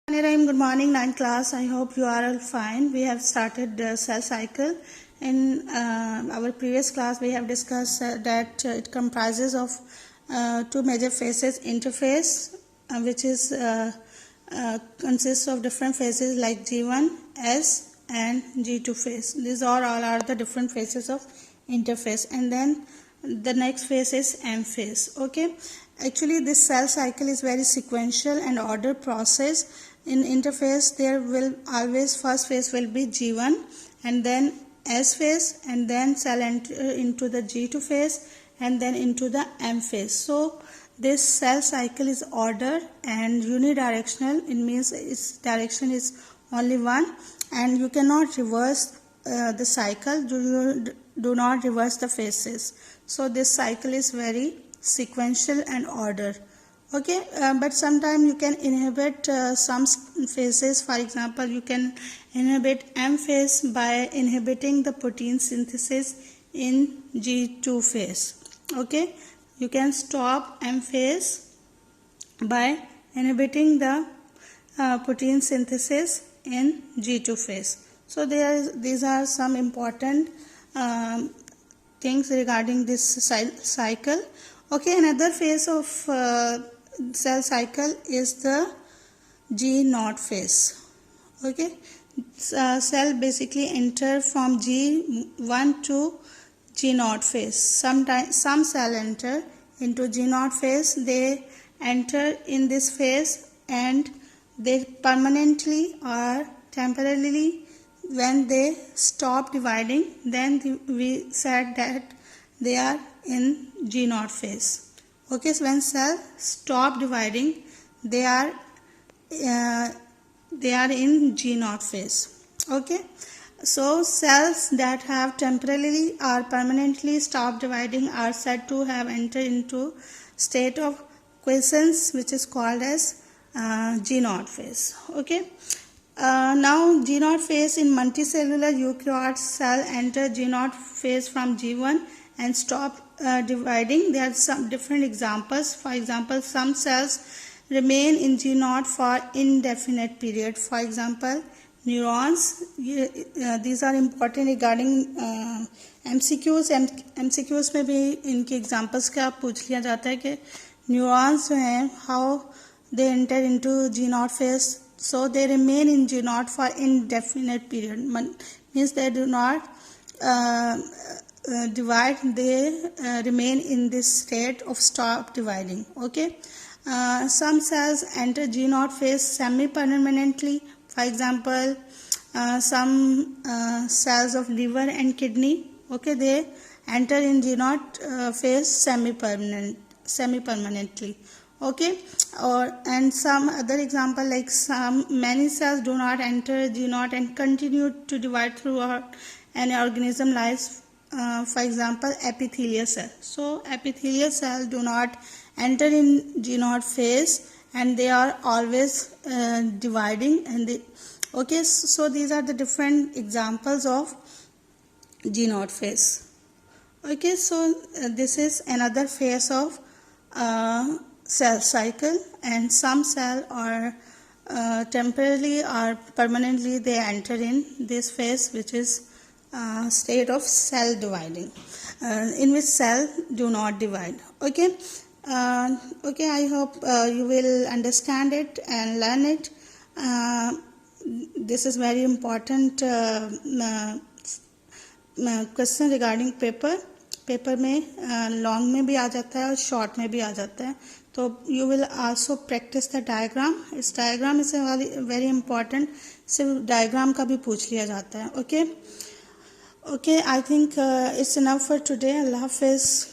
Good morning, 9th class. I hope you are all fine. We have started the cell cycle. In our previous class, we have discussed that it comprises of two major phases: interphase, which is consists of different phases like G1, S, and G2 phase. These all are the different phases of interphase, and then the next phase is M phase. Okay, actually, this cell cycle is very sequential and ordered process. In interphase, there will always first phase will be G1 and then S phase, and then cell enter into the G2 phase and then into the M phase. So this cell cycle is ordered and unidirectional. It means its direction is only one, and you cannot reverse the cycle. Do not reverse the phases. So this cycle is very sequential and ordered. Okay, but sometimes you can inhibit some phases. For example, you can inhibit M phase by inhibiting the protein synthesis in G2 phase. Okay, you can stop M phase by inhibiting the protein synthesis in G2 phase. So these are some important things regarding this cycle. Okay, another phase of cell cycle is the G0 phase. Okay, cell basically enter from G1 to G0 phase. Some cell enter into G0 phase. They enter in this phase and they permanently or temporarily, when they stop dividing, then we said that they are in G0 phase. Okay, so when cells stop dividing, they are in G0 phase. Okay, so cells that have temporarily or permanently stopped dividing are said to have entered into state of quiescence, which is called as G0 phase. Okay, now G0 phase in multicellular eukaryote cell enter G0 phase from G1 and stop dividing. There are some different examples. For example, some cells remain in G0 for indefinite period. For example, neurons. These are important regarding MCQs. MCQs में भी इनके examples का पूछ लिया जाता है कि neurons जो हैं, how they enter into G0 phase. So they remain in G0 for indefinite period. Means they do not divide, they remain in this state of stop dividing. Okay, some cells enter G0 phase semi-permanently. For example, some cells of liver and kidney, okay, they enter in G0 phase semi-permanently. Okay, and some other example, like many cells do not enter G0 and continue to divide throughout an organism lives. For example, epithelial cell. So epithelial cells do not enter in G0 phase and they are always dividing. And okay, so these are the different examples of G0 phase. Okay, so this is another phase of cell cycle, and some cell are temporarily or permanently they enter in this phase, which is state of cell dividing, in which cell do not divide. Okay, okay, I hope you will understand it and learn it. This is very important question regarding paper में long में भी आ जाता है और short में भी आ जाता है. तो you will also practice the diagram. इस डायग्राम इज वेरी इंपॉर्टेंट. सिर्फ डायग्राम का भी पूछ लिया जाता है. Okay, I think it's enough for today. Allah Hafiz.